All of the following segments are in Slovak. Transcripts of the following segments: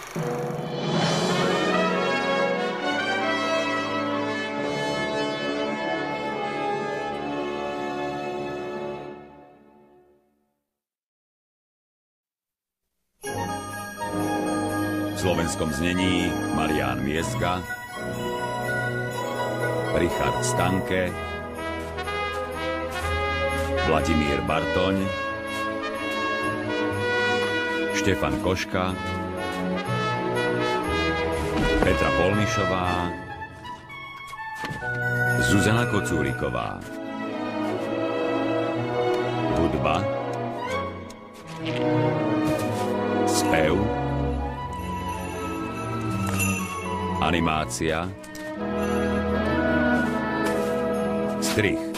V slovenskom znení Marián Miezga, Richard Stanke, Vladimír Bartoň, Štefan Koška, Petra Polnišová, Zuzana Kocúriková. Hudba, spev, animácia, strih.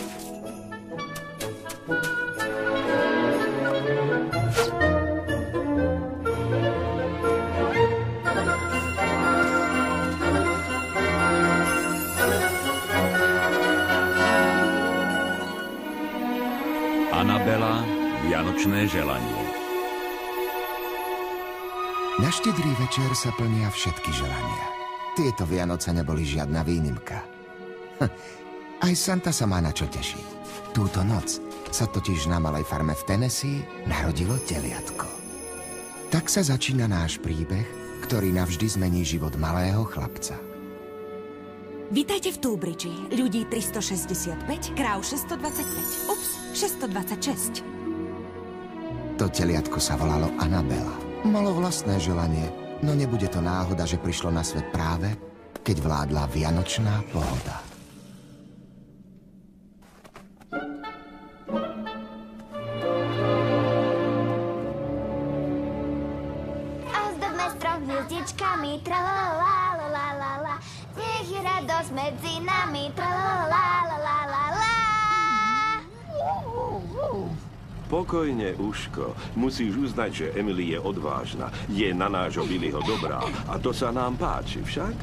Anabela, Vianočné želanie. Na štedrý večer sa plnia všetky želania. Tieto Vianoce neboli žiadna výnimka. Aj Santa sa má na čo tešiť. Túto noc sa totiž na malej farme v Tennessee narodilo teliatko. Tak sa začína náš príbeh, ktorý navždy zmení život malého chlapca. Vítajte v Toolbridge. Ľudí 365, kráv 625. Ups, 626. To teliatko sa volalo Anabela. Malo vlastné želanie, no nebude to náhoda, že prišlo na svet práve, keď vládla vianočná pohoda. Ozdobme strom hviezdičkami, tralalalalalalala. Nech je radosť medzi nami, tralalalalalalala. Pokojne, Uško. Musíš uznať, že Emily je odvážna. Je na nášho Billyho dobrá. A to sa nám páči, však?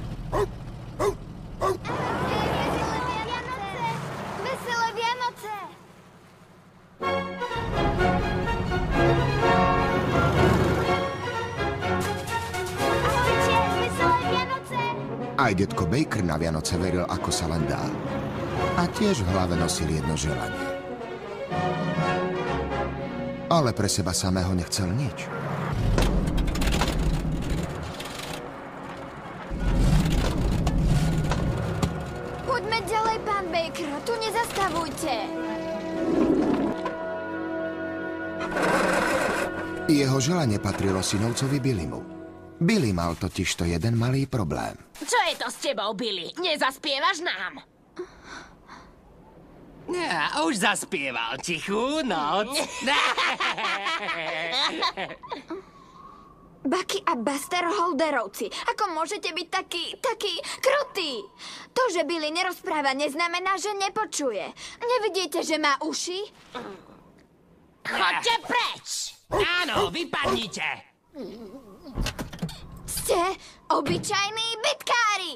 Veselé Vianoce! Ahojte, veselé Vianoce! Aj detko Baker na Vianoce veril, ako sa len dá. A tiež v hlave nosil jedno želanie. Ale pre seba samého nechcel nič. Poďme ďalej, pán Baker, tu nezastavujte. Jeho želanie patrilo synovcovi Billymu. Billy mal totižto jeden malý problém. Čo je to s tebou, Billy? Nezaspievaš nám? Ja, už zaspieval Tichú noc. Bucky a Buster Holderovci, ako môžete byť taký krutý? To, že Billy nerozpráva, neznamená, že nepočuje. Nevidíte, že má uši? Choďte preč! Áno, vypadnite. Ste obyčajní bitkári!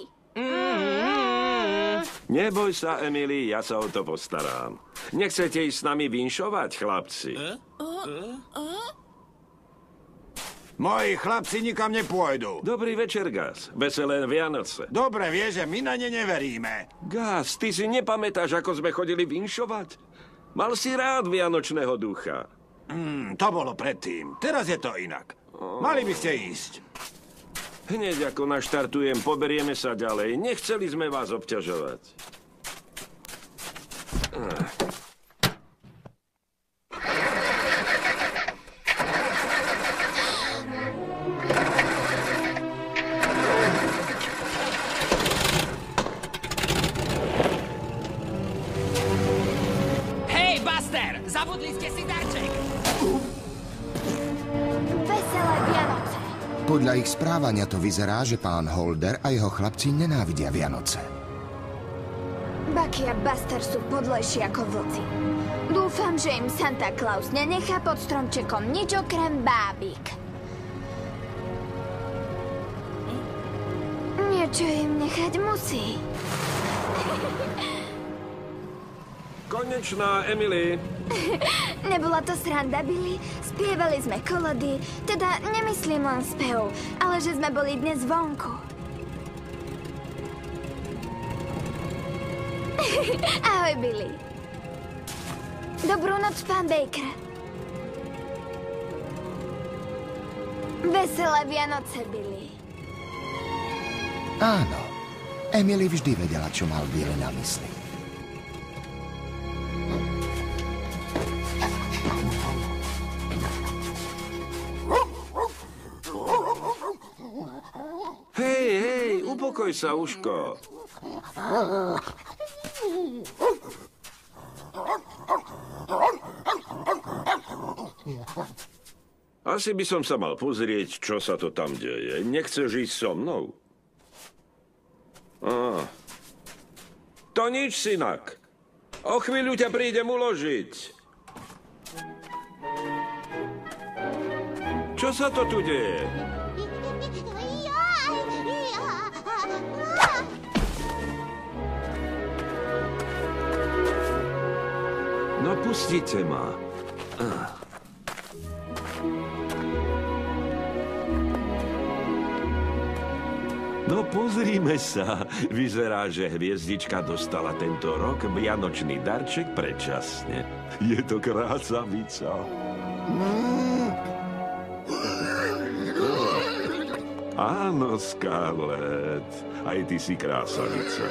Neboj sa, Emily, ja sa o to postarám. Nechcete ísť s nami vinšovať, chlapci? Moji chlapci nikam nepôjdu. Dobrý večer, Gus. Veselé Vianoce. Dobre vie, že my na ne neveríme. Gus, ty si nepamätáš, ako sme chodili vinšovať? Mal si rád vianočného ducha. To bolo predtým. Teraz je to inak. Mali by ste ísť. Hneď ako naštartujem, poberieme sa ďalej. Nechceli sme vás obťažovať. Hej, Buster, zabudli ste si darček. Veselé Vianoce! Podľa ich správania to vyzerá, že pán Holder a jeho chlapci nenávidia Vianoce. Bucky a Buster sú podlejší ako vlci. Dúfam, že im Santa Claus nenechá pod stromčekom nič okrem bábik. Niečo im nechať musí. konečná, Emily. Nebola to sranda, Billy. Spievali sme kolody. Teda nemyslím len spev, ale že sme boli dnes vonku. Ahoj, Billy. Dobrú noc, pán Baker. Veselé Vianoce, Billy. Áno, Emily vždy vedela, čo mal Billy na mysli. Hej, upokoj sa, Uško. Asi by som sa mal pozrieť, čo sa to tam deje. Nechceš ísť so mnou? To nič, synak. O chvíľu ťa prídem uložiť. Čo sa to tu deje? No pustite ma. No pozrime sa. Vyzerá, že hviezdička dostala tento rok vianočný darček predčasne. Je to krásavica. Áno, Scarlett. Aj ty si krásavica.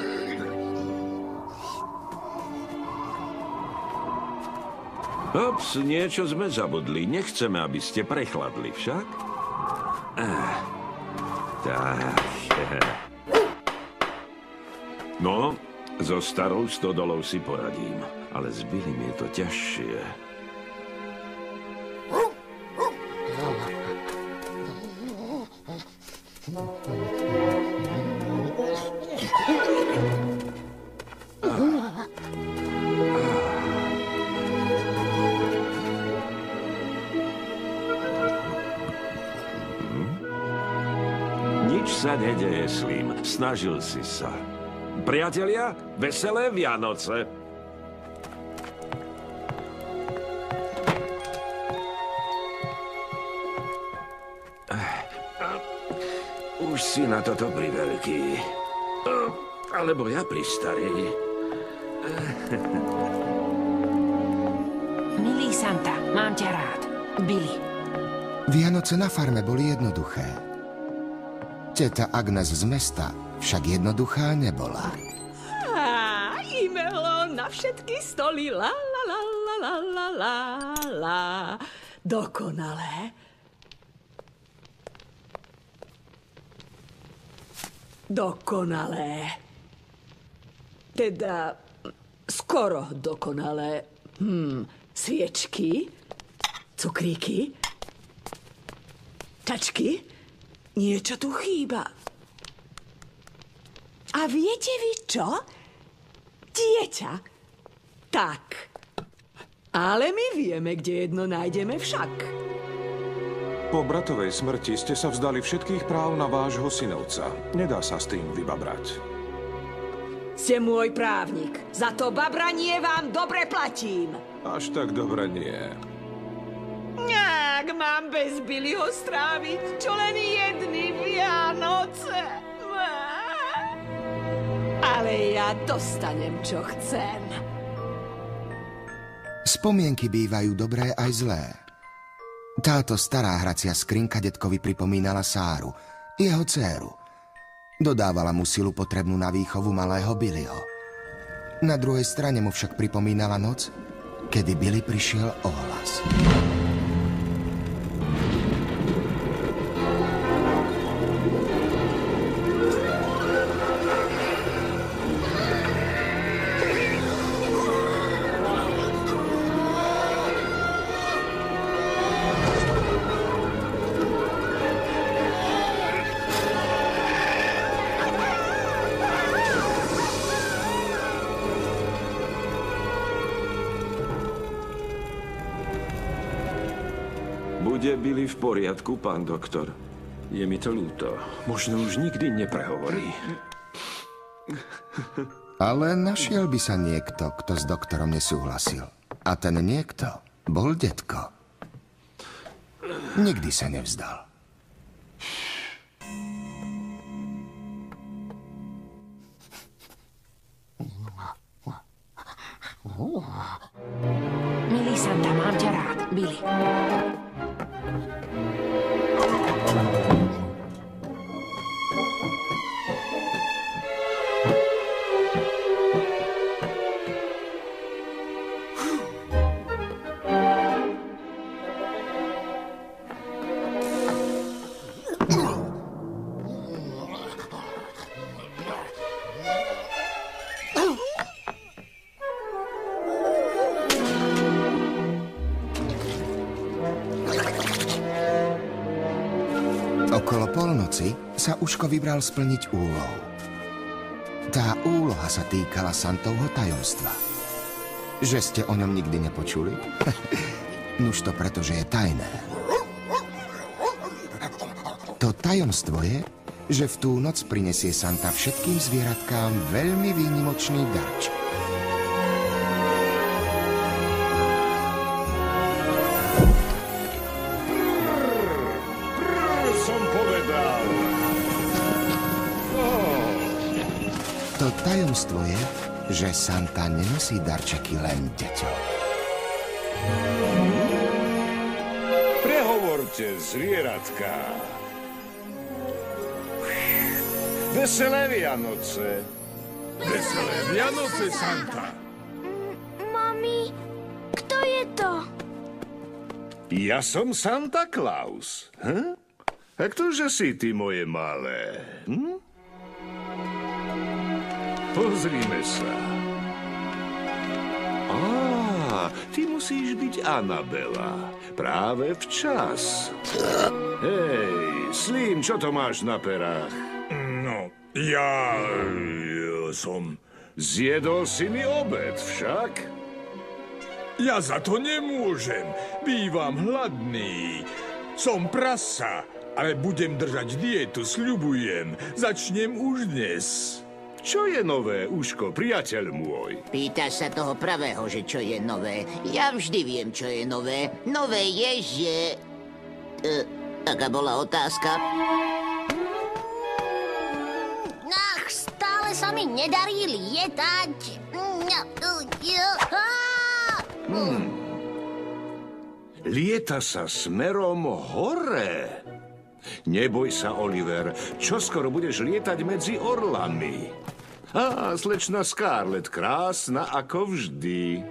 Ops, niečo sme zabudli. Nechceme, aby ste prechladli, však? Tak. No, so starou stodolou si poradím, ale s Billym je to ťažšie. Nič sa nedeje, Slim. Snažil si sa. Priatelia, veselé Vianoce. Už si na toto priveľký. Alebo ja pristarý. Milý Santa, mám ťa rád. Billy. Vianoce na farme boli jednoduché. Teta Agnes z mesta však jednoduchá nebola. E-mailo na všetky stoly, la la la la la la la la. Dokonalé. Dokonalé. Teda skoro dokonalé. Sviečky, cukríky, tačky. Niečo tu chýba. A viete vy čo? Dieťa. Tak. Ale my vieme, kde jedno nájdeme však. Po bratovej smrti ste sa vzdali všetkých práv na vášho synovca. Nedá sa s tým vybabrať. Ste môj právnik. Za to babranie vám dobre platím. Až tak dobre nie. Jak mám bez Billyho stráviť čo len jedny Vianoce? Ale ja dostanem, čo chcem. Spomienky bývajú dobré aj zlé. Táto stará hracia skrinka detkovi pripomínala Sáru, jeho dcéru. Dodávala mu silu potrebnú na výchovu malého Billyho. Na druhej strane mu však pripomínala noc, kedy Billy prišiel o hlas. Bude Billy v poriadku, pán doktor? Je mi to ľúto. Možno už nikdy neprehovorí. Ale našiel by sa niekto, kto s doktorom nesúhlasil. A ten niekto bol detko. Nikdy sa nevzdal. Milý Santa, mám ťa rád, Billy. Okolo polnoci sa Uško vybral splniť úlohu. Tá úloha sa týkala Santovho tajomstva. Že ste o ňom nikdy nepočuli? Nuž to preto, že je tajné. To tajomstvo je, že v tú noc prinesie Santa všetkým zvieratkám veľmi výnimočný darček. To tajomstvo je, že Santa nenosí darčeky len deťom. Prehovorte, zvieratká. Veselé Vianoce. Veselé Vianoce, Santa. Mami, kto je to? Ja som Santa Claus. Hm? A ktože si ty, moje malé? Hm? Pozrime sa. Ty musíš byť Annabela. Práve včas. Hej, Slim, čo to máš na perách? No, ja som... Zjedol si mi obed však? Ja za to nemôžem. Bývam hladný. Som prasa, ale budem držať dietu, sľubujem. Začnem už dnes. Čo je nové, Uško, priateľ môj? Pýtaš sa toho pravého, že čo je nové. Ja vždy viem, čo je nové. Nové je, že... Taká bola otázka. Ach, stále sa mi nedarí lietať. Lieta sa smerom hore. Neboj sa, Oliver, čoskoro budeš lietať medzi orlami. Slečna Scarlett, krásna ako vždy.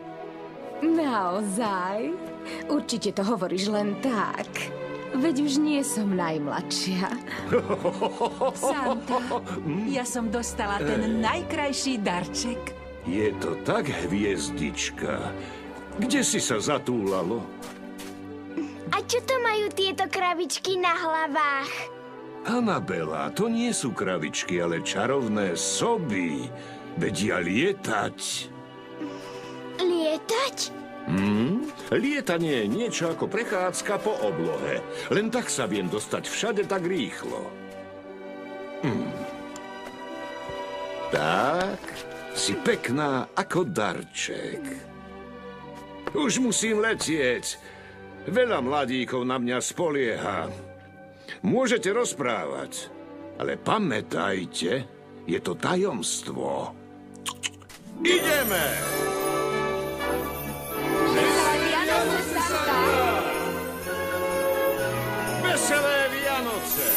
Naozaj? Určite to hovoríš len tak. Veď už nie som najmladšia. Santa, ja som dostala ten najkrajší darček. Je to tak, hviezdička. Kde si sa zatúlalo? A čo to majú tieto kravičky na hlavách? Annabela, to nie sú kravičky, ale čarovné soby. Vedia lietať. Lietať? Lietanie je niečo ako prechádzka po oblohe. Len tak sa viem dostať všade tak rýchlo. Tak, si pekná ako darček. Už musím letieť. Veľa mladíkov na mňa spolieha. Môžete rozprávať, ale pamätajte, je to tajomstvo. Ideme! Veselé Vianoce!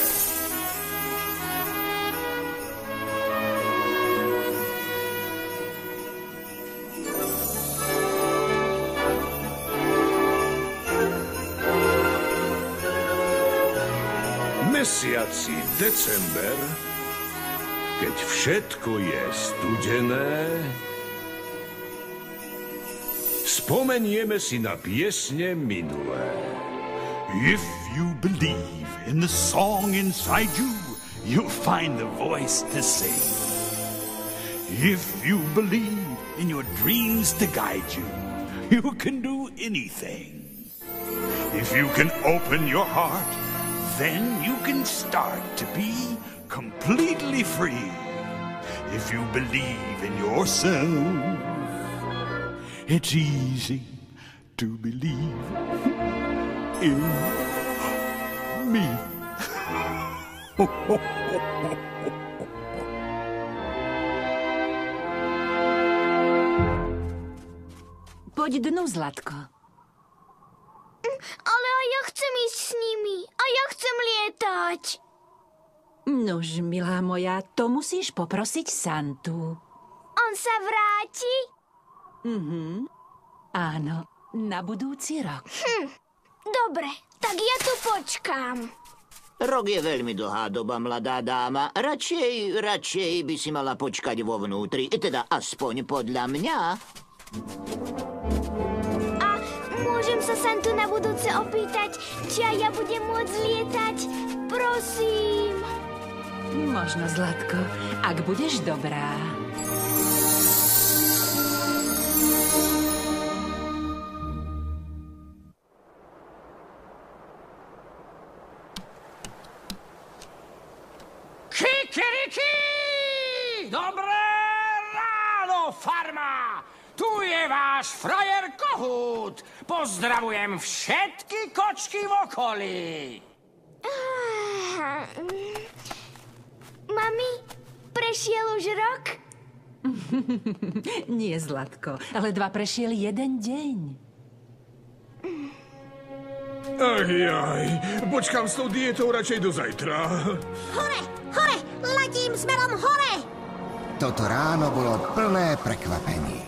Mesiaci december, keď všetko je studené, spomenieme si na piesne minulé. If you believe in the song inside you, you'll find the voice to sing. If you believe in your dreams to guide you, you can do anything. If you can open your heart, then you can start to be completely free. if you believe in yourself. It's easy to believe in me. Poď dnu, Zlatko. Ale aj ja chcem ísť s nimi. A ja chcem lietať. Nuž, milá moja, to musíš poprosiť Santu. On sa vráti? Áno, na budúci rok. Dobre, tak ja tu počkám. Rok je veľmi dlhá doba, mladá dáma. Radšej by si mala počkať vo vnútri. Teda aspoň podľa mňa. A môžem sa Santu na budúce opýtať, či aj ja budem môcť lietať? Prosím. Možno, Zlatko, ak budeš dobrá. Kikiriki! Dobré ráno, farma! Tu je váš frajer Kohút. Pozdravujem všetky kočky v okolí. Mami, prešiel už rok? Nie, Zlatko, ale 2 prešiel jeden deň. Ach jaj, počkám s tou dietou radšej do zajtra. Hore, letím smerom hore. Toto ráno bolo plné prekvapení.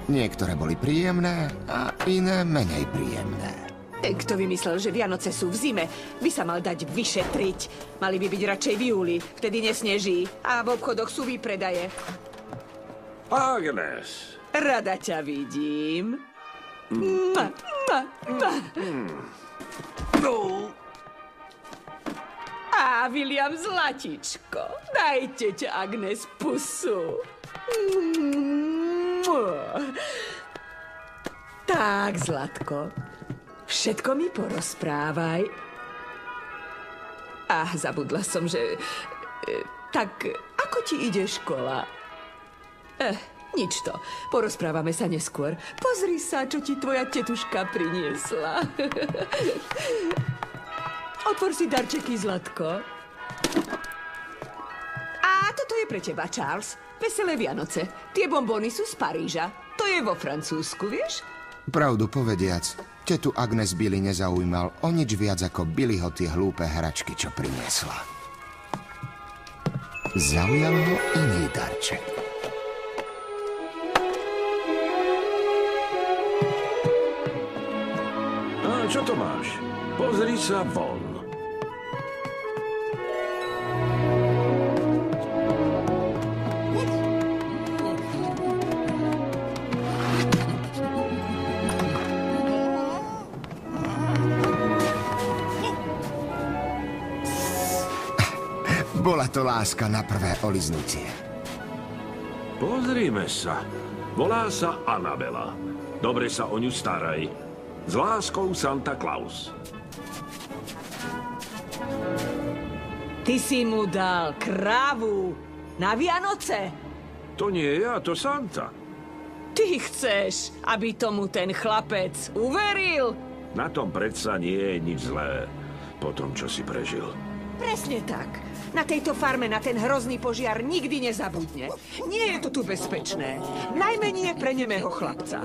Niektoré boli príjemné a iné menej príjemné. Kto vymyslel, že Vianoce sú v zime, by sa mal dať vyšetriť. Mali by byť radšej v júli, vtedy nesneží a v obchodoch sú výpredaje. Agnes. Rada ťa vidím. Á, William Zlatičko, dajte ťa Agnes pusu. Tak, Zlatko, všetko mi porozprávaj. Zabudla som, že... Tak, ako ti ide škola? Nič to. Porozprávame sa neskôr. Pozri sa, čo ti tvoja tetuška priniesla. Otvor si darčeky, Zlatko. A toto je pre teba, Charles. Veselé Vianoce. Tie bombóny sú z Paríža. To je vo Francúzsku, vieš? Pravdu povediac, tetu Agnes Billy nezaujímal o nič viac ako Billyho tie hlúpe hračky, čo priniesla. Zaujal ho iný darček. A čo to máš? Pozri sa von. Bola to láska na prvé oliznutie. Pozrime sa. Volá sa Annabela. Dobre sa o ňu staraj. S láskou, Santa Claus. Ty si mu dal krávu na Vianoce. To nie ja, to Santa. Ty chceš, aby tomu ten chlapec uveril? Na tom predsa nie je nič zlé. Po tom, čo si prežil. Presne tak. Na tejto farme na ten hrozný požiar nikdy nezabudne. Nie je to tu bezpečné. Najmenej pre nemého chlapca.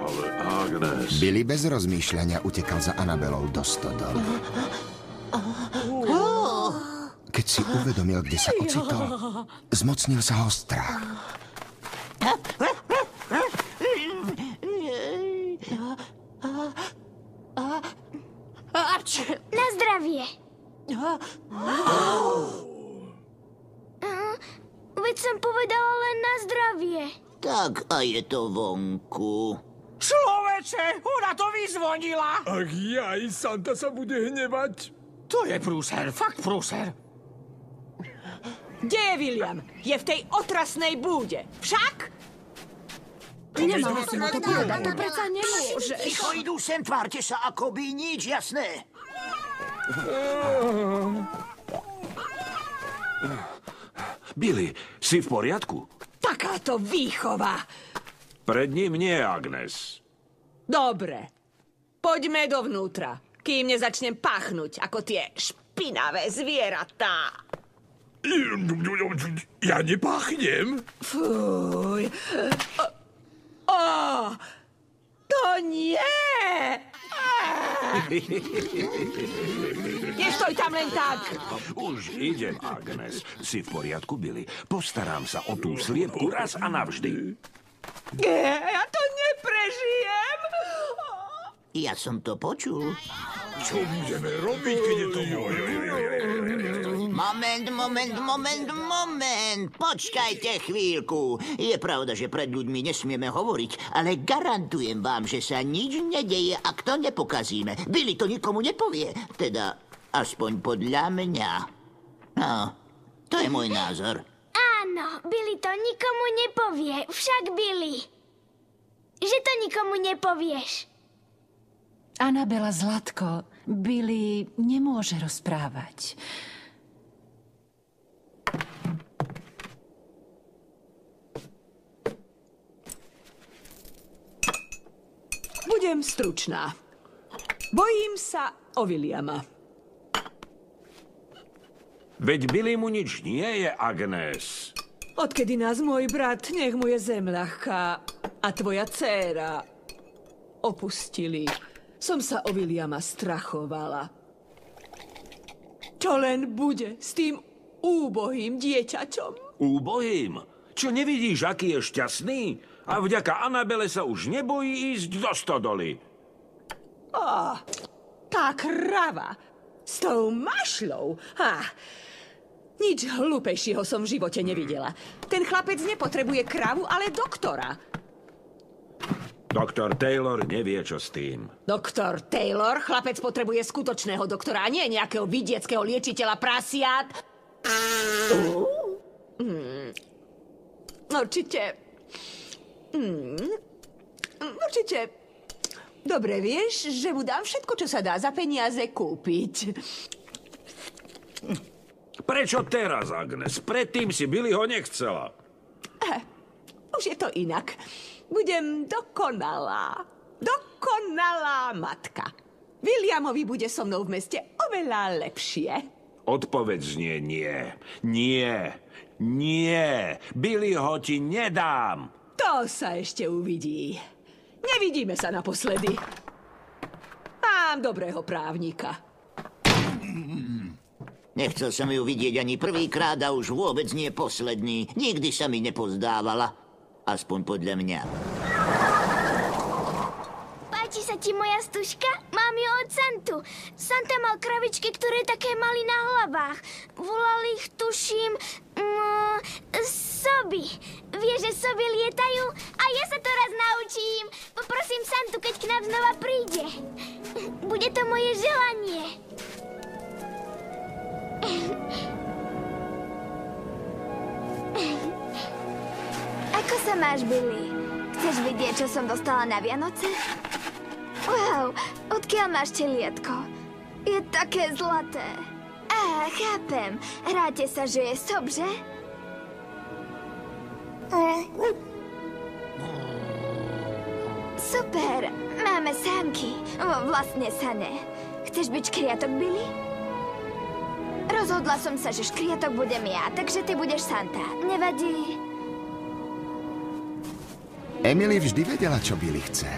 Ale Agnes... Billy bez rozmýšľania utekal za Annabelou do stodol. Keď si uvedomil, kde sa ocitol, zmocnil sa ho strach. Na zdravie. Veď som povedala len na zdravie. Tak a je to vonku. Človeče, ona to vyzvonila. Ach jaj, Santa sa bude hnevať. To je prúser, fakt prúser. Kde je William? Je v tej otrasnej búde. Však? Nemala som to povedať, to predsa nemôže. Ticho, idú sem, tvárte sa, ako by nič, jasné. Billy, si v poriadku? Takáto výchova. Pred ním nie, Agnes. Dobre. Poďme dovnútra, kým nezačnem páchnuť ako tie špinavé zvieratá. Ja nepáchnem. Fuj. To nie! Nestoj tam len tak! Už idem, Agnes. Si v poriadku, Billy? Postarám sa o tú sliepku raz a navždy. Ja to neprežijem! Ja som to počul. Čo budeme robiť, keď je to moje? Moment. Počkajte chvíľku. Je pravda, že pred ľuďmi nesmieme hovoriť, ale garantujem vám, že sa nič nedeje, ak to nepokazíme. Billy to nikomu nepovie. Teda, aspoň podľa mňa. No, to je môj názor. Áno, Billy to nikomu nepovie. Však, Billy, že to nikomu nepovieš. Annabela, Zlatko, Billy nemôže rozprávať. Budem stručná. Bojím sa o Williama. Veď Billy mu nič nie je, Agnes. Odkedy nás môj brat, nech mu je zem ľahká, a tvoja dcéra opustili, som sa o Williama strachovala. Čo len bude s tým úbohým dieťaťom? Úbohým? Čo nevidíš, aký je šťastný? A vďaka Annabele sa už nebojí ísť do stodoly. Tá krava s tou mašľou. Nič hlúpejšieho som v živote nevidela. Ten chlapec nepotrebuje kravu, ale doktora. Doktor Taylor nevie, čo s tým. Doktor Taylor? Chlapec potrebuje skutočného doktora, a nie nejakého vidieckého liečiteľa prasiat. Určite. Dobre, vieš, že mu dám všetko, čo sa dá za peniaze kúpiť. Prečo teraz, Agnes? Predtým si Billy ho nechcela. Už je to inak. Budem dokonalá matka. Williamovi bude so mnou v meste oveľa lepšie. Odpoveď znie nie. Billy ho ti nedám. To sa ešte uvidí. Nevidíme sa naposledy. Mám dobrého právnika. Nechcel som ju vidieť ani prvýkrát a už vôbec nie posledný. Nikdy sa mi nepozdávala. Aspoň podľa mňa. Páči sa ti moja stužka? Mám ju od Santu. Santa mal kravičky, ktoré také mali na hlavách. Volali ich, tuším, soby. Vieš, že soby lietajú? A ja sa to raz naučím. Poprosím Santu, keď k nám znova príde. Bude to moje želanie. Ako sa máš, Billy? Chceš vidieť, čo som dostala na Vianoce? Wow, odkiaľ máš teliatko? Je také zlaté. Chápem. Hráte sa, že je sob, že? Super, máme sámky. Vlastne sa ne. Chceš byť škriatok, Billy? Rozhodla som sa, že škriatok budem ja, takže ty budeš Santa. Nevadí? Emily vždy vedela, čo Billy chce.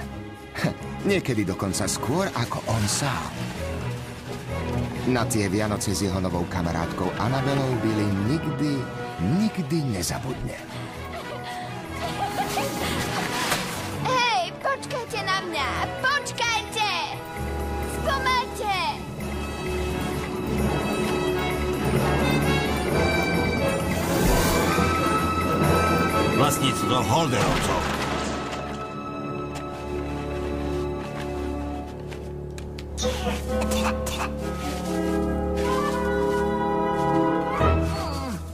Niekedy dokonca skôr ako on sám. Na tie Vianoce s jeho novou kamarátkou Annabelou Billy nikdy nezabudne. Hej, počkajte na mňa! Počkajte! Spomalte! Vlastníctvo Holderovcov.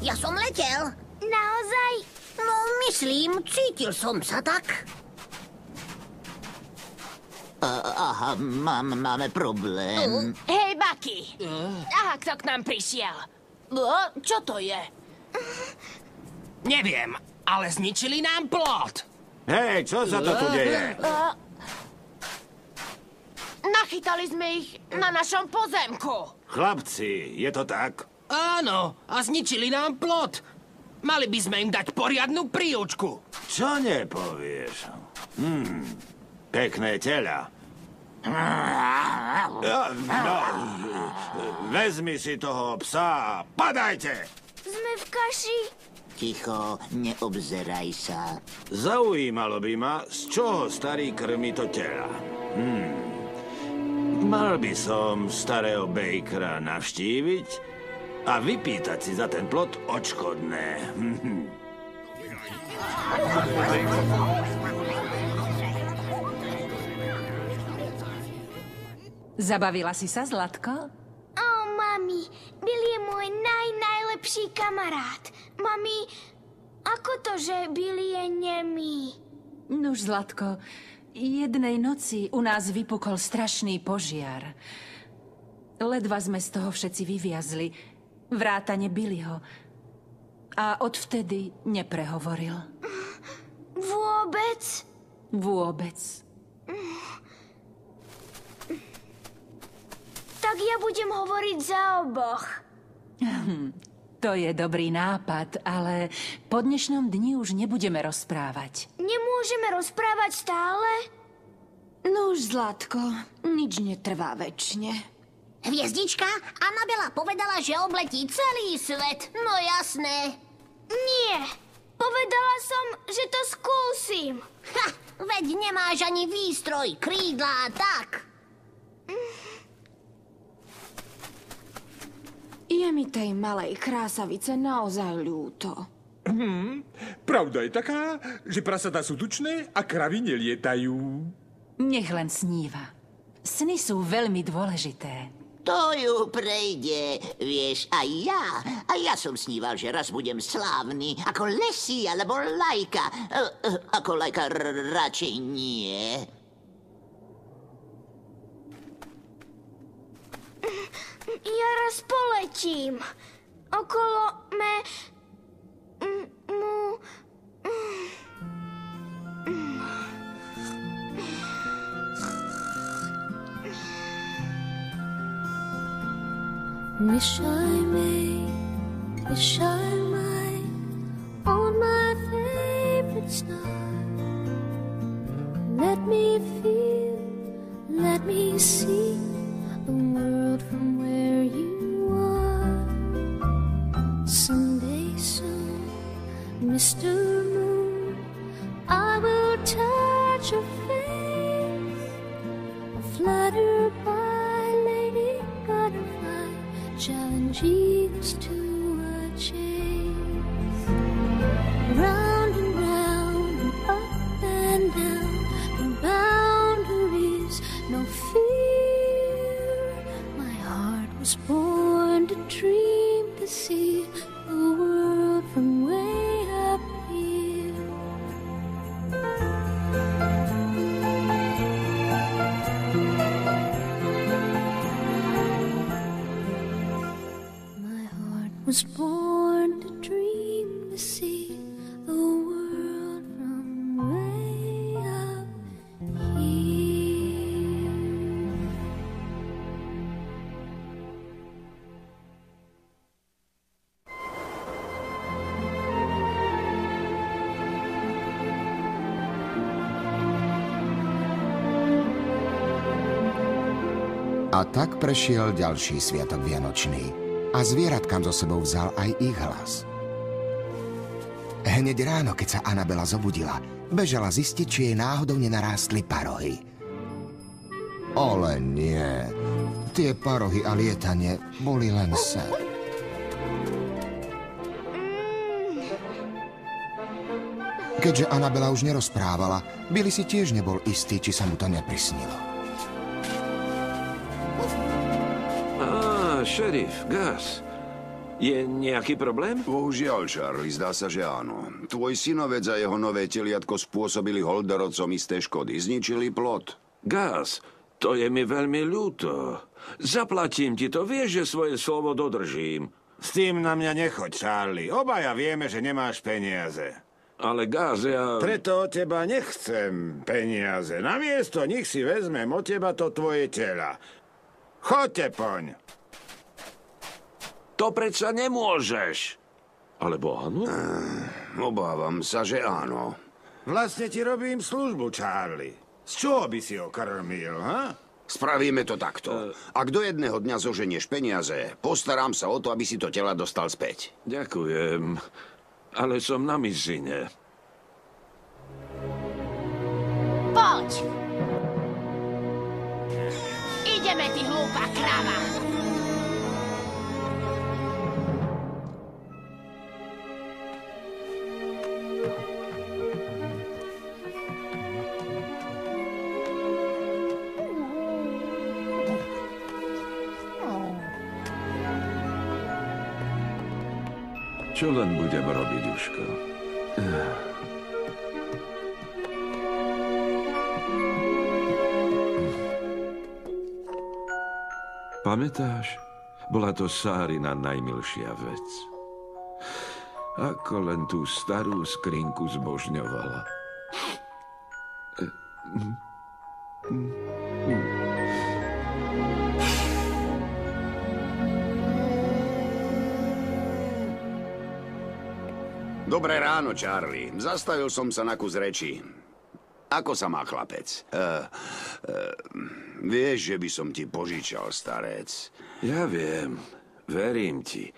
Ja som letel. Naozaj? No, myslím, cítil som sa tak. Aha, máme problém. Hej, Bucky. Aha, kto k nám prišiel? Čo to je? Neviem, ale zničili nám plot. Hej, čo sa to tu deje? Nachytali sme ich na našom pozemku. Chlapci, je to tak? Áno, a zničili nám plot. Mali by sme im dať poriadnu príučku. Čo nepovieš? Pekné teľa. No, vezmi si toho psa a padajte! Sme v kaši. Ticho, neobzeraj sa. Zaujímalo by ma, z čoho starý krmi to tela. Mal by som starého Bakera navštíviť a vypýtať si za ten plot odškodné. Zabavila si sa, Zlatko? Mami, Billy je môj najlepší kamarát. Mami, ako to, že Billy je nemý? Nuž, Zlatko, jednej noci u nás vypukol strašný požiar. Ledva sme z toho všetci vyviazli, vrátane Billyho. A odvtedy neprehovoril. Vôbec? Vôbec. Tak ja budem hovoriť za oboch. To je dobrý nápad, ale po dnešnom dni už nebudeme rozprávať. Nemôžeme rozprávať stále? Nuž, Zlatko, nič netrvá večne. Hviezdička, Anabela povedala, že obletí celý svet. No jasné. Nie. Povedala som, že to skúsim. Ha, veď nemáš ani výstroj, krídla a tak. Je mi tej malej krásavice naozaj ľúto. Pravda je taká, že prasatá sú tučné a kravy nelietajú. Nech len sníva. Sny sú veľmi dôležité. To ju prejde, vieš, aj ja. A ja som sníval, že raz budem slávny, ako Lesy alebo Lajka. Ako Lajka radšej nie. Ja raz poletím. Okolo Wish I may, wish I might, on my favorite star. Let me feel, let me see the world from where you are. Someday soon, Mr. Moon, I will touch your face, flattered by Lady Butterfly, challenge eagles to a chase. Round and round and up and down, no boundaries, no fear. My heart was born to dream, to see the world from way up here. Was born to dream, to see the world from way up here. A tak prešiel ďalší sviatok vianočný. A zvieratkám so sebou vzal aj ich hlas. Hneď ráno, keď sa Anabela zobudila, bežala zistiť, či jej náhodou nenarástli parohy. Ale nie. Tie parohy a lietanie boli len sen. Keďže Anabela už nerozprávala, Billy si tiež nebol istý, či sa mu to neprisnilo. Šerif, Gus, je nejaký problém? Bohužiaľ, Charlie, zdá sa, že áno. Tvoj synovec a jeho nové teliatko spôsobili Holderovcom isté škody. Zničili plot. Gus, to je mi veľmi ľúto. Zaplatím ti to, vieš, že svoje slovo dodržím. S tým na mňa nechoď, Charlie. Obaja vieme, že nemáš peniaze. Ale Gus, ja... Preto od teba nechcem peniaze. Namiesto nich si vezmem od teba to tvoje tela. Choďte poň. To predsa nemôžeš. Alebo áno? Obávam sa, že áno. Vlastne ti robím službu, Charlie. Z čoho by si ho krmil, ha? Spravíme to takto. Ak do jedného dňa zoženieš peniaze, postaram sa o to, aby si to tela dostal späť. Ďakujem, ale som na mizine. Poď! Ideme, ty hlúpa krava! Čo len budem robiť, Uško? Pamätáš? Bola to Sárina najmilšia vec. Ako len tú starú skrinku zbožňovala. Dobré ráno, Charlie. Zastavil som sa na kus reči. Ako sa má chlapec? Vieš, že by som ti požičal, starec. Ja viem. Verím ti.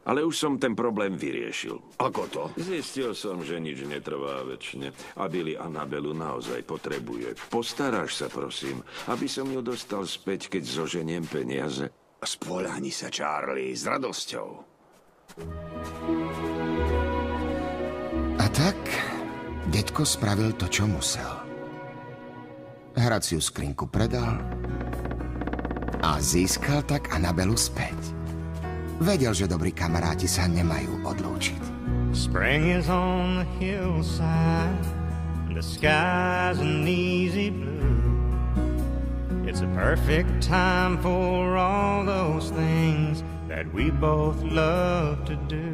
Ale už som ten problém vyriešil. Ako to? Zistil som, že nič netrvá večne. A Billy Annabelu naozaj potrebuje. Postaráš sa, prosím, aby som ju dostal späť, keď zoženiem peniaze. Spoľahni sa, Charlie, s radosťou. A tak, detko spravil to, čo musel. Hraciu skrinku predal a získal tak Annabelu späť. Vedel, že dobrí kamaráti sa nemajú odlúčiť. Spring is on the hillside, the sky's an easy blue. It's a perfect time for all those things that we both love to do.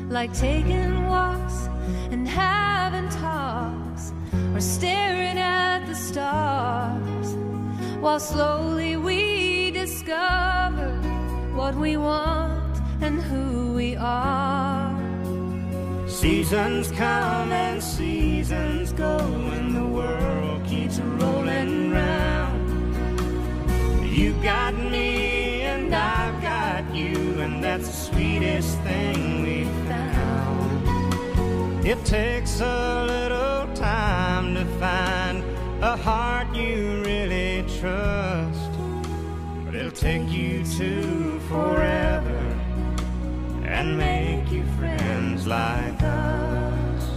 Like taking walks and having talks, or staring at the stars, while slowly we discover what we want and who we are. Seasons come and seasons go, and the world keeps rolling round. You got me and I've got you, and that's the sweetest thing we've found. It takes a little time to find a heart you really trust, but it'll take you to forever and make you friends like us.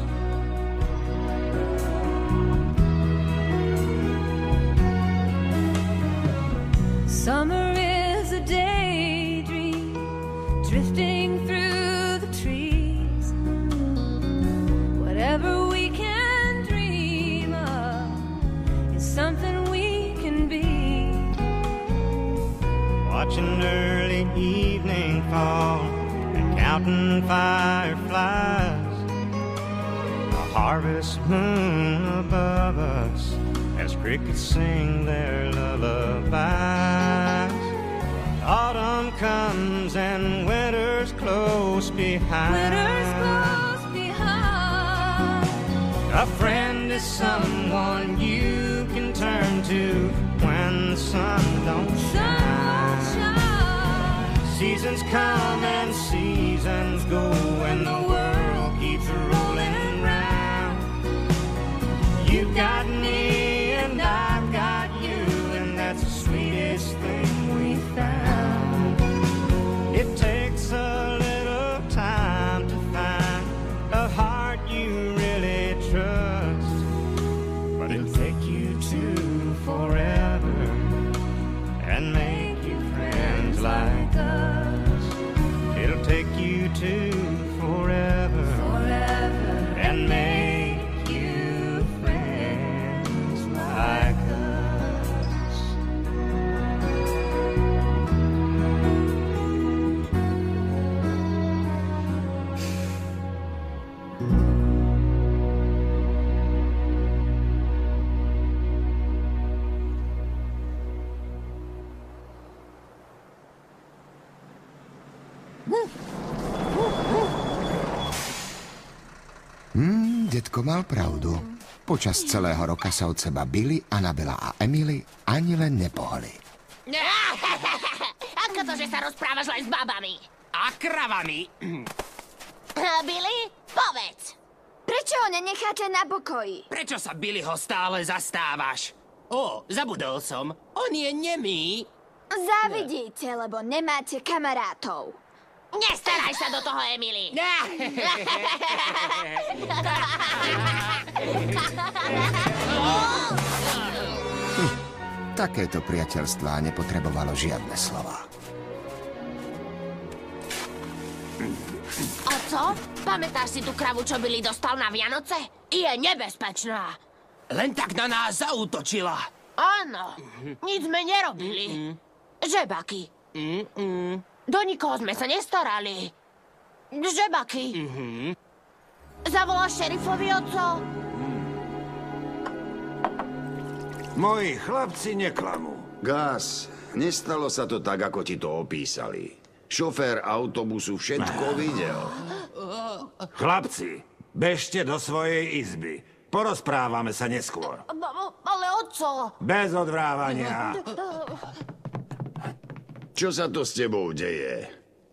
Summer is a daydream, drifting through the trees. Whatever we can dream of is something we can be. Watching early evening fall and counting fireflies, a harvest moon above us as crickets sing their lullabies. Autumn comes and winter's close behind. Winter's close behind. A friend is someone you can turn to when the sun don't shine. Seasons come and seasons go, and the world keeps rolling round. You got me and I've got you, and that's the sweetest thing we found. It takes a little time to find a heart you really trust, but it'll take you to forever and make you friends like us. It'll take you to forever, and make you friends like us. Detko mal pravdu. Počas celého roka sa od seba Billy, Annabela a Emily ani len nepohli. Ako to, že sa rozprávaš len s babami? A kravami. Billy, povedz. Prečo ho nenecháte na pokoji? Prečo sa Billyho stále zastávaš? Zabudol som. On je nemý. Závidíte, lebo nemáte kamarátov. Nestaraj sa do toho, Emily. Takéto priateľstvá nepotrebovalo žiadne slova. Oco, pamätáš si tú kravu, čo Billy dostal na Vianoce? Je nebezpečná. Len tak na nás zaútočila. Áno, nic sme nerobili. Žebaky. Do nikoho sme sa nestarali. Žebaky. Zavoláš šerifovi, oco? Moji chlapci neklamú. Gus, nestalo sa to tak, ako ti to opísali. Šofér autobusu všetko videl. Chlapci, bežte do svojej izby. Porozprávame sa neskôr. Ale oco... Bez odvrávania. Čo sa to s tebou deje?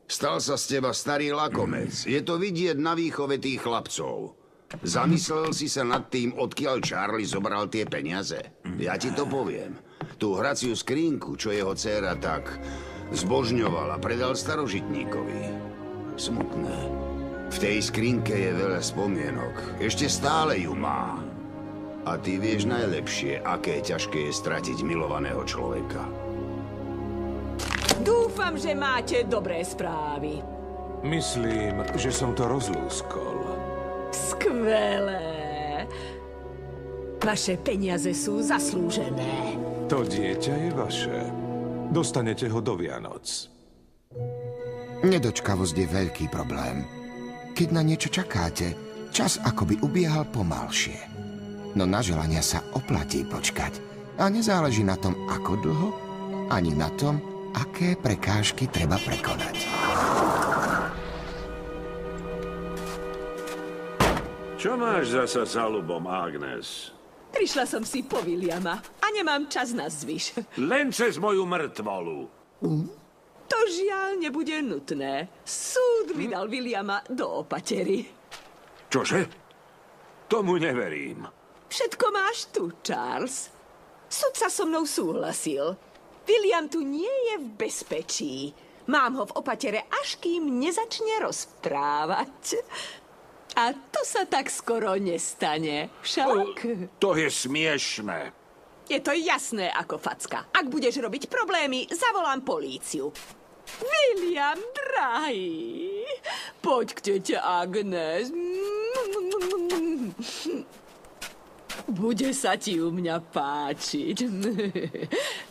Stal sa z teba starý lakomec. Je to vidieť na výchove tých chlapcov. Zamyslel si sa nad tým, odkiaľ Charlie zobral tie peniaze? Ja ti to poviem. Tú hraciu skrínku, čo jeho dcéra tak zbožňovala, predal starožitníkovi. Smutné. V tej skrínke je veľa spomienok. Ešte stále ju má. A ty vieš najlepšie, aké ťažké je stratiť milovaného človeka. Dúfam, že máte dobré správy. Myslím, že som to rozlúskol. Skvelé. Vaše peniaze sú zaslúžené. To dieťa je vaše. Dostanete ho do Vianoc. Nedočkavosť je veľký problém. Keď na niečo čakáte, čas akoby ubiehal pomalšie. No na želania sa oplatí počkať. A nezáleží na tom, ako dlho, ani na tom, aké prekážky treba prekonať. Čo máš zasa za ľubom, Agnes? Prišla som si po Williama a nemám čas na zvyš. Len cez moju mŕtvolu. To žiaľ nebude nutné. Súd vydal Williama do opatery. Čože? Tomu neverím. Všetko máš tu, Charles. Sudca so mnou súhlasil. William tu nie je v bezpečí. Mám ho v opatere, až kým nezačne rozprávať. A to sa tak skoro nestane, však? To je smiešné. Je to jasné ako facka. Ak budeš robiť problémy, zavolám políciu. William, drahý, poď k tete Agnes. Bude sa ti u mňa páčiť.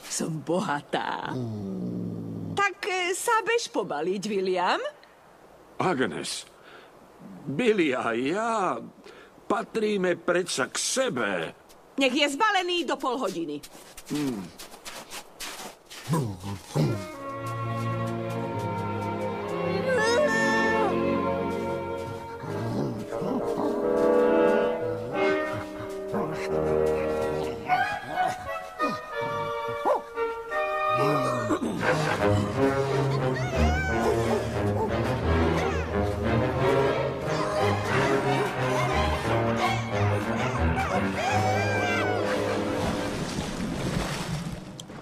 Som bohatá. Tak sa bež pobaliť, William. Agnes, Billy a ja patríme predsa k sebe. Nech je zbalený do pol hodiny.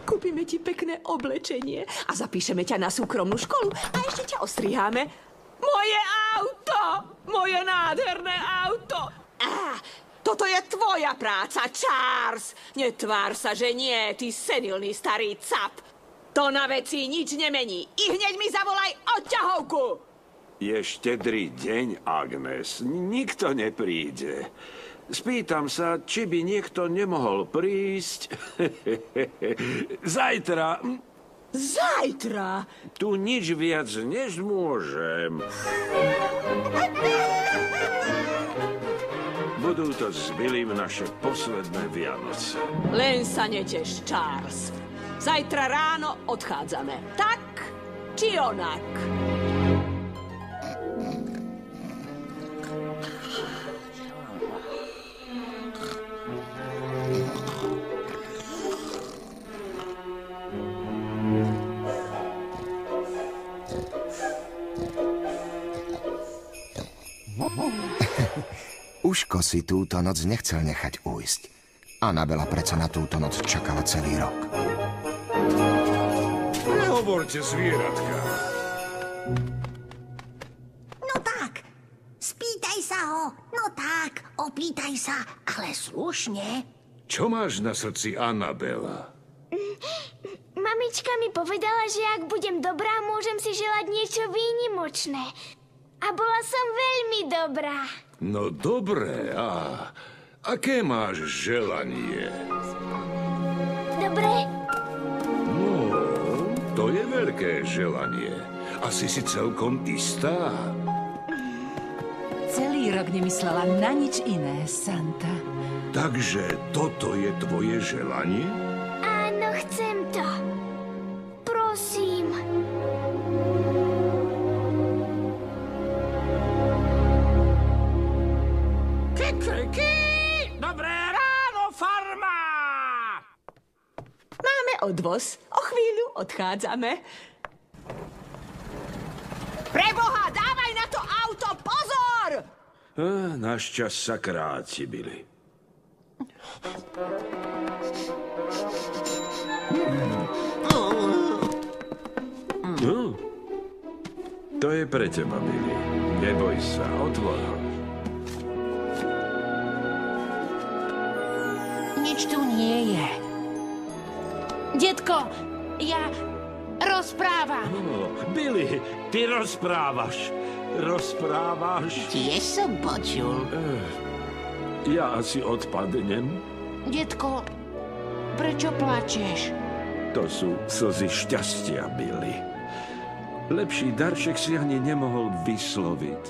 Kúpime ti pekné oblečenie a zapíšeme ťa na súkromnú školu a ešte ťa ostriháme. Moje auto! Moje nádherné auto! Toto je tvoja práca, Charles! Netvár sa, že nie, ty senilný starý cap. To na veci nič nemení. I hneď mi zavolaj odťahovku! Je štedrý deň, Agnes. Nikto nepríde. Spýtam sa, či by niekto nemohol prísť. Zajtra. Zajtra? Tu nič viac než môžem. Budú to s Billym naše posledné Vianoce. Len sa neteš, Charles. Zajtra ráno odchádzame. Tak či onak. Uško si túto noc nechcel nechať ujsť. Anabela predsa na túto noc čakala celý rok. Nehovorte, zvieratka. No tak, spýtaj sa ho. No tak, opýtaj sa, ale slušne. Čo máš na srdci, Anabela? Mamička mi povedala, že ak budem dobrá, môžem si želať niečo výnimočné. A bola som veľmi dobrá. No dobré, a aké máš želanie? Dobre? No, to je veľké želanie. Asi si celkom istá. Celý rok nemyslela na nič iné, Santa. Takže toto je tvoje želanie? Áno, chcem to. Prosím. Dobré ráno, farma! Máme odvoz. O chvíľu odchádzame. Preboha, dávaj na to auto, pozor! Náš čas sa kráti, Billy. To je pre teba, Billy. Neboj sa, otvor ho. Nič tu nie je. Detko, ja rozprávam. Billy, ty rozprávaš. Rozprávaš. Tiež som počul. Ja asi odpadnem. Detko, prečo plačeš? To sú slzy šťastia, Billy. Lepší darček si ani nemohol vysloviť.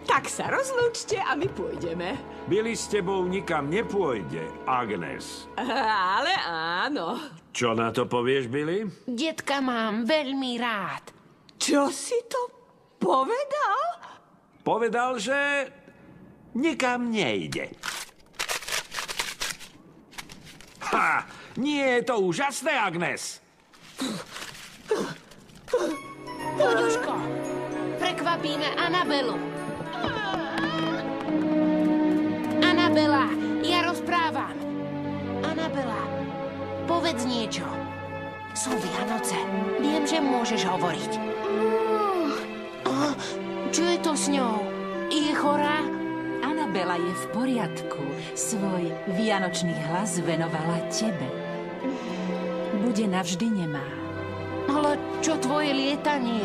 Tak sa rozlúčte a my pôjdeme. Billy s tebou nikam nepôjde, Agnes. Ale áno. Čo na to povieš, Billy? Detka mám veľmi rád. Čo si to povedal? Povedal, že nikam nejde. Ha! Nie je to úžasné, Agnes? Poďuško, prekvapíme Anabelu. Anabela, ja rozprávam. Anabela, povedz niečo. Sú Vianoce. Viem, že môžeš hovoriť. Čo je to s ňou? Je chorá? Anabela je v poriadku. Svoj vianočný hlas venovala tebe. Bude navždy nemá. Ale čo tvoje lietanie?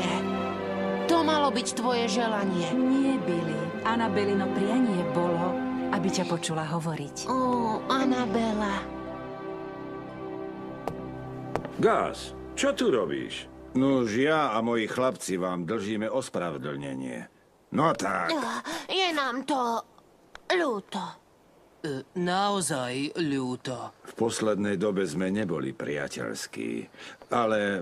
To malo byť tvoje želanie. Nie, Billy. Anabelino prianie bolo, aby ťa počula hovoriť. Ó, Anabela. Gus, čo tu robíš? Nuž ja a moji chlapci vám dlžíme ospravedlnenie. No tak. Je nám to ľúto. Naozaj ľúto. V poslednej dobe sme neboli priateľskí, ale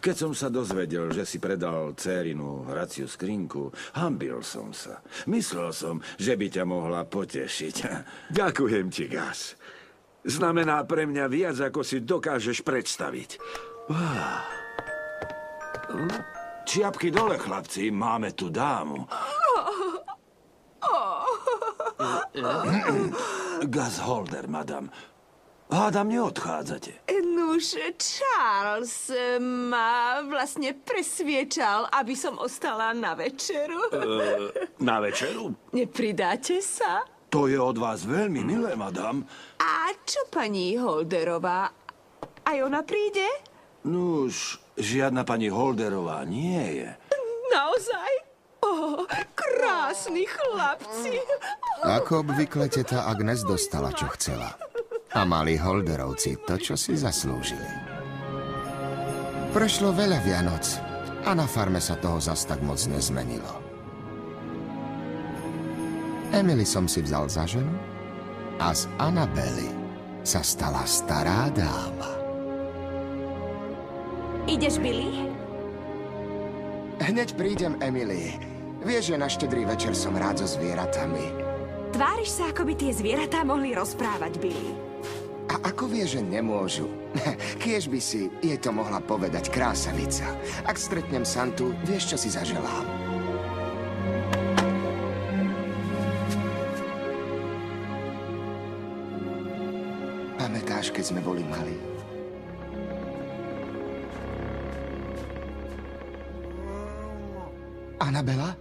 keď som sa dozvedel, že si predal dcérinu hraciu skrinku, hanbil som sa. Myslel som, že by ťa mohla potešiť. Ďakujem ti, Gus. Znamená pre mňa viac, ako si dokážeš predstaviť. Čiapky dole, chlapci, máme tu dámu. Gus Holder, madam. Hádam, neodchádzate. Nuž, Charles ma vlastne presviečal, aby som ostala na večeru. Na večeru? Nepridáte sa? To je od vás veľmi milé, madam. A čo pani Holderová? Aj ona príde? Nuž, žiadna pani Holderová nie je. Naozaj? Krásni chlapci. Ako obvykle teta Agnes dostala, čo chcela. A mali Holderovci to, čo si zaslúžili. Prešlo veľa Vianoc a na farme sa toho zas tak moc nezmenilo. Emily som si vzal za ženu a z Anabely sa stala stará dáma. Ideš, Billy? Hneď prídem, Emily. Vieš, že na štedrý večer som rád so zvieratami. Tváriš sa, ako by tie zvieratá mohli rozprávať, Billy. A ako vieš, že nemôžu? Kiež by si jej to mohla povedať krásavica. Ak stretnem Santu, vieš, čo si zaželám. keď sme boli malí. Anabela?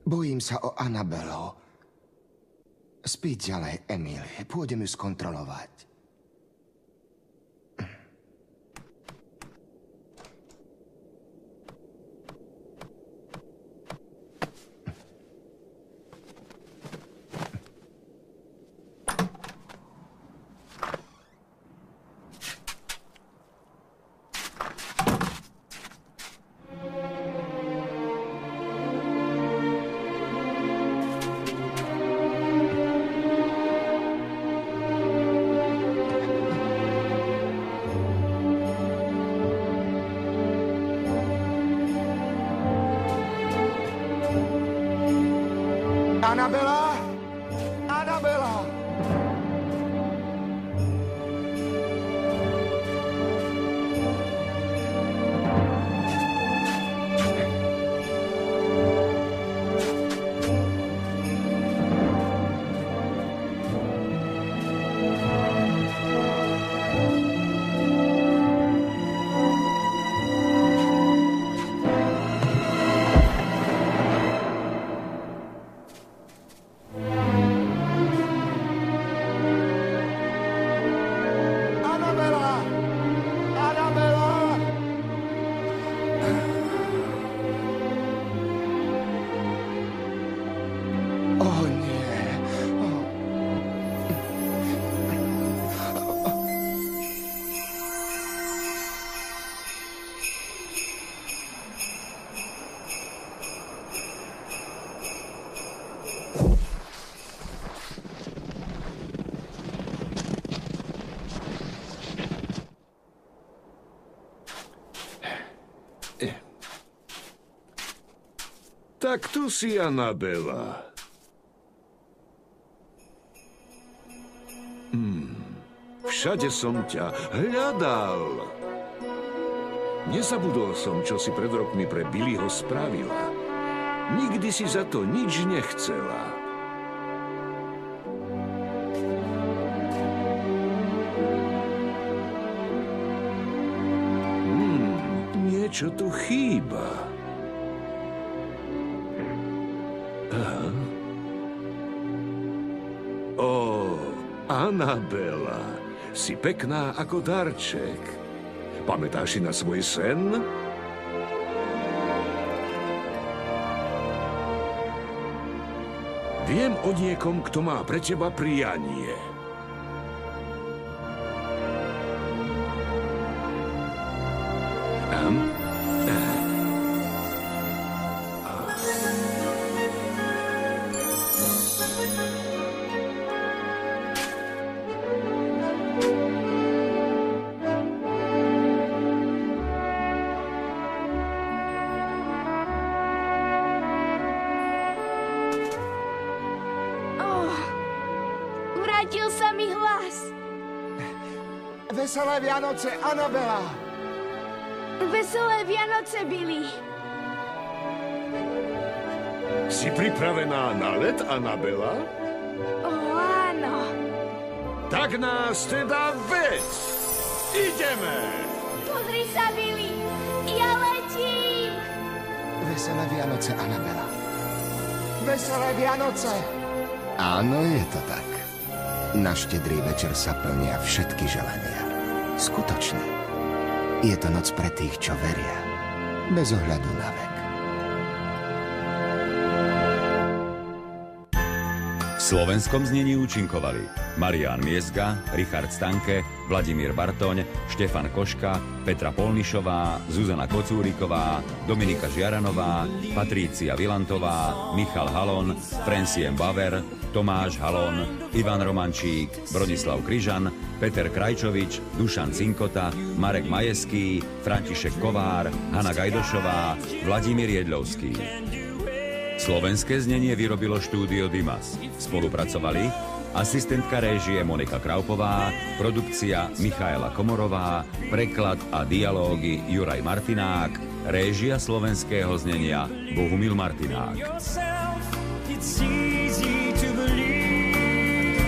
Bojím sa o Anabelu. Spí ďalej, Emílie. Pôjdem ju skontrolovať. Anabela! Anabela! Tak tu si, Anabela. Všade som ťa hľadal. Nezabudol som, čo si pred rokmi pre Billyho spravila. Nikdy si za to nič nechcela. Niečo tu chýba. Anabela, si pekná ako darček. Pamätáš si na svoj sen? Viem o niekom, kto má pre teba prianie. Vrátil sa mi hlas. Veselé Vianoce, Anabela! Veselé Vianoce, Billy. Si pripravená na let, Anabela? Áno. Tak nás teda ved. Ideme! Pozri sa, Billy. Ja letím. Veselé Vianoce, Anabela. Veselé Vianoce! Áno, je to tak. Na štedrý večer sa plnia všetky želania. Skutočne. Je to noc pre tých, čo veria. Bez ohľadu na vek. V slovenskom znení účinkovali Marián Miezga, Richard Stanke, Vladimír Bartoň, Štefan Koška, Petra Polnišová, Zuzana Kocúriková, Dominika Žiaranová, Patrícia Vilantová, Michal Halon, Franciem Baver, Tomáš Halon, Ivan Romančík, Bronislav Kryžan, Peter Krajčovič, Dušan Cinkota, Marek Majeský, František Kovár, Hana Gajdošová, Vladimír Jedľovský. Slovenské znenie vyrobilo štúdio Dimas. Spolupracovali asistentka réžie Monika Kraupová, produkcia Michaela Komorová, preklad a dialógy Juraj Martinák, réžia slovenského znenia Bohumil Martinák. It's easy to believe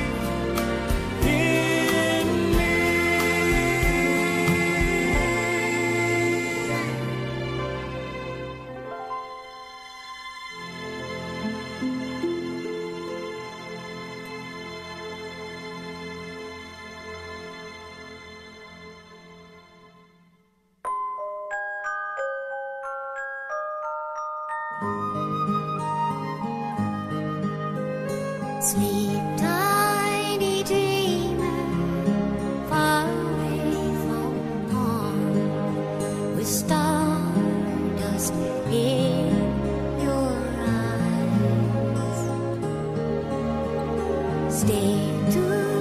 in Sleep, tiny dreamer, far away from home, with stardust in your eyes. Stay tuned.